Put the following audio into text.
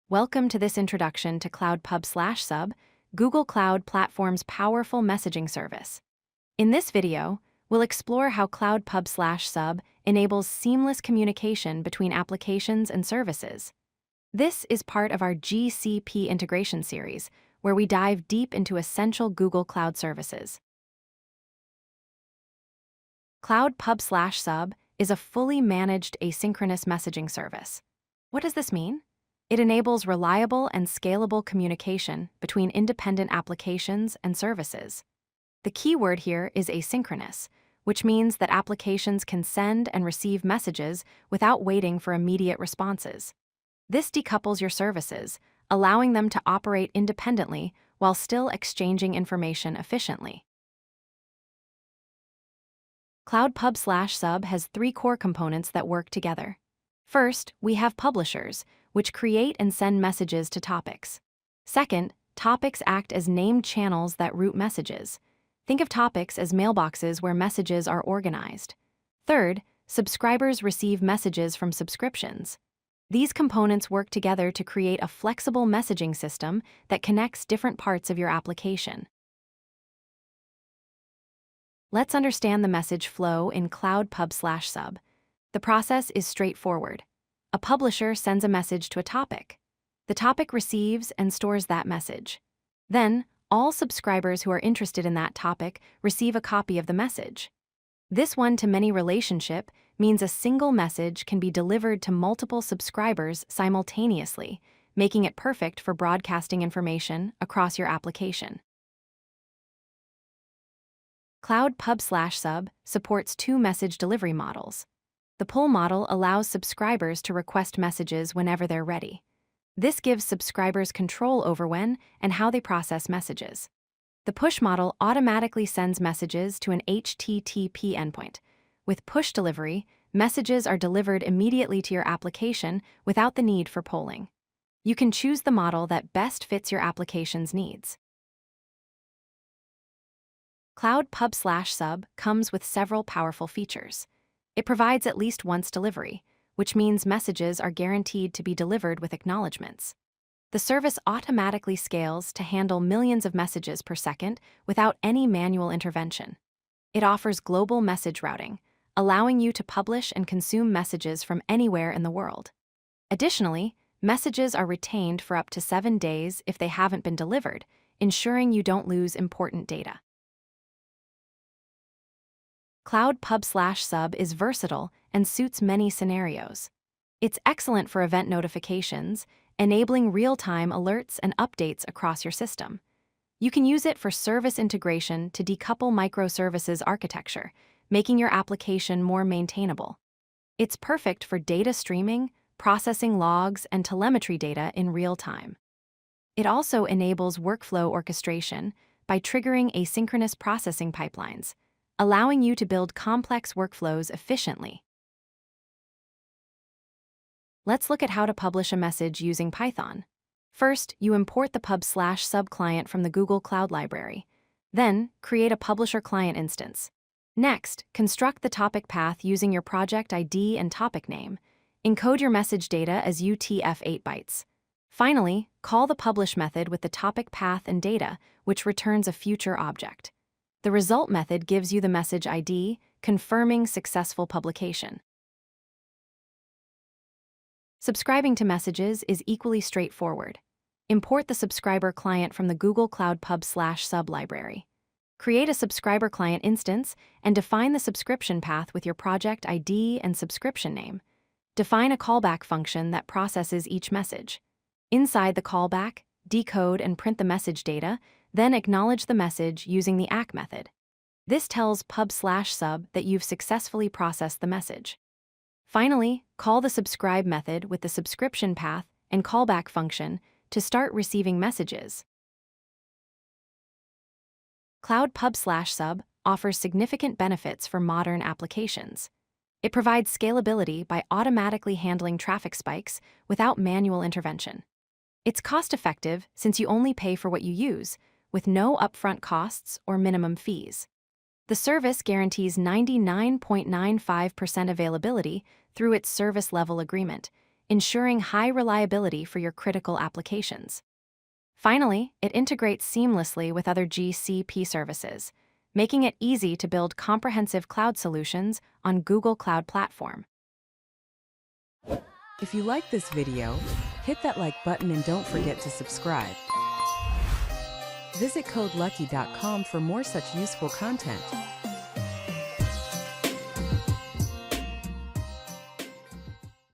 Welcome to this introduction to Cloud Pub/Sub, Google Cloud Platform's powerful messaging service. In this video, we'll explore how Cloud Pub/Sub enables seamless communication between applications and services. This is part of our GCP integration series, where we dive deep into essential Google Cloud services. Cloud Pub/Sub is a fully managed asynchronous messaging service. What does this mean? It enables reliable and scalable communication between independent applications and services. The key word here is asynchronous, which means that applications can send and receive messages without waiting for immediate responses. This decouples your services, allowing them to operate independently while still exchanging information efficiently. Cloud Pub/Sub has three core components that work together. First, we have publishers, which create and send messages to topics. Second, topics act as named channels that route messages. Think of topics as mailboxes where messages are organized. Third, subscribers receive messages from subscriptions. These components work together to create a flexible messaging system that connects different parts of your application. Let's understand the message flow in Cloud Pub/Sub. The process is straightforward. A publisher sends a message to a topic. The topic receives and stores that message. Then, all subscribers who are interested in that topic receive a copy of the message. This one-to-many relationship means a single message can be delivered to multiple subscribers simultaneously, making it perfect for broadcasting information across your application. Cloud Pub/Sub supports two message delivery models. The pull model allows subscribers to request messages whenever they're ready. This gives subscribers control over when and how they process messages. The push model automatically sends messages to an HTTP endpoint. With push delivery, messages are delivered immediately to your application without the need for polling. You can choose the model that best fits your application's needs. Cloud Pub/Sub comes with several powerful features. It provides at least once delivery, which means messages are guaranteed to be delivered with acknowledgements. The service automatically scales to handle millions of messages per second without any manual intervention. It offers global message routing, allowing you to publish and consume messages from anywhere in the world. Additionally, messages are retained for up to 7 days if they haven't been delivered, ensuring you don't lose important data. Cloud Pub/Sub is versatile and suits many scenarios. It's excellent for event notifications, enabling real-time alerts and updates across your system. You can use it for service integration to decouple microservices architecture, making your application more maintainable. It's perfect for data streaming, processing logs, and telemetry data in real time. It also enables workflow orchestration by triggering asynchronous processing pipelines, allowing you to build complex workflows efficiently. Let's look at how to publish a message using Python. First, you import the Pub/Sub client from the Google Cloud Library. Then, create a publisher client instance. Next, construct the topic path using your project ID and topic name. Encode your message data as UTF-8 bytes. Finally, call the publish method with the topic path and data, which returns a future object. The result method gives you the message ID, confirming successful publication. Subscribing to messages is equally straightforward. Import the subscriber client from the Google Cloud Pub/Sub library. Create a subscriber client instance and define the subscription path with your project ID and subscription name. Define a callback function that processes each message. Inside the callback, decode and print the message data, then acknowledge the message using the ACK method. This tells Pub/Sub that you've successfully processed the message. Finally, call the subscribe method with the subscription path and callback function to start receiving messages. Cloud Pub/Sub offers significant benefits for modern applications. It provides scalability by automatically handling traffic spikes without manual intervention. It's cost-effective since you only pay for what you use, with no upfront costs or minimum fees. The service guarantees 99.95% availability through its service level agreement, ensuring high reliability for your critical applications. Finally, it integrates seamlessly with other GCP services, making it easy to build comprehensive cloud solutions on Google Cloud Platform. If you like this video, hit that like button and don't forget to subscribe. Visit codelucky.com for more such useful content.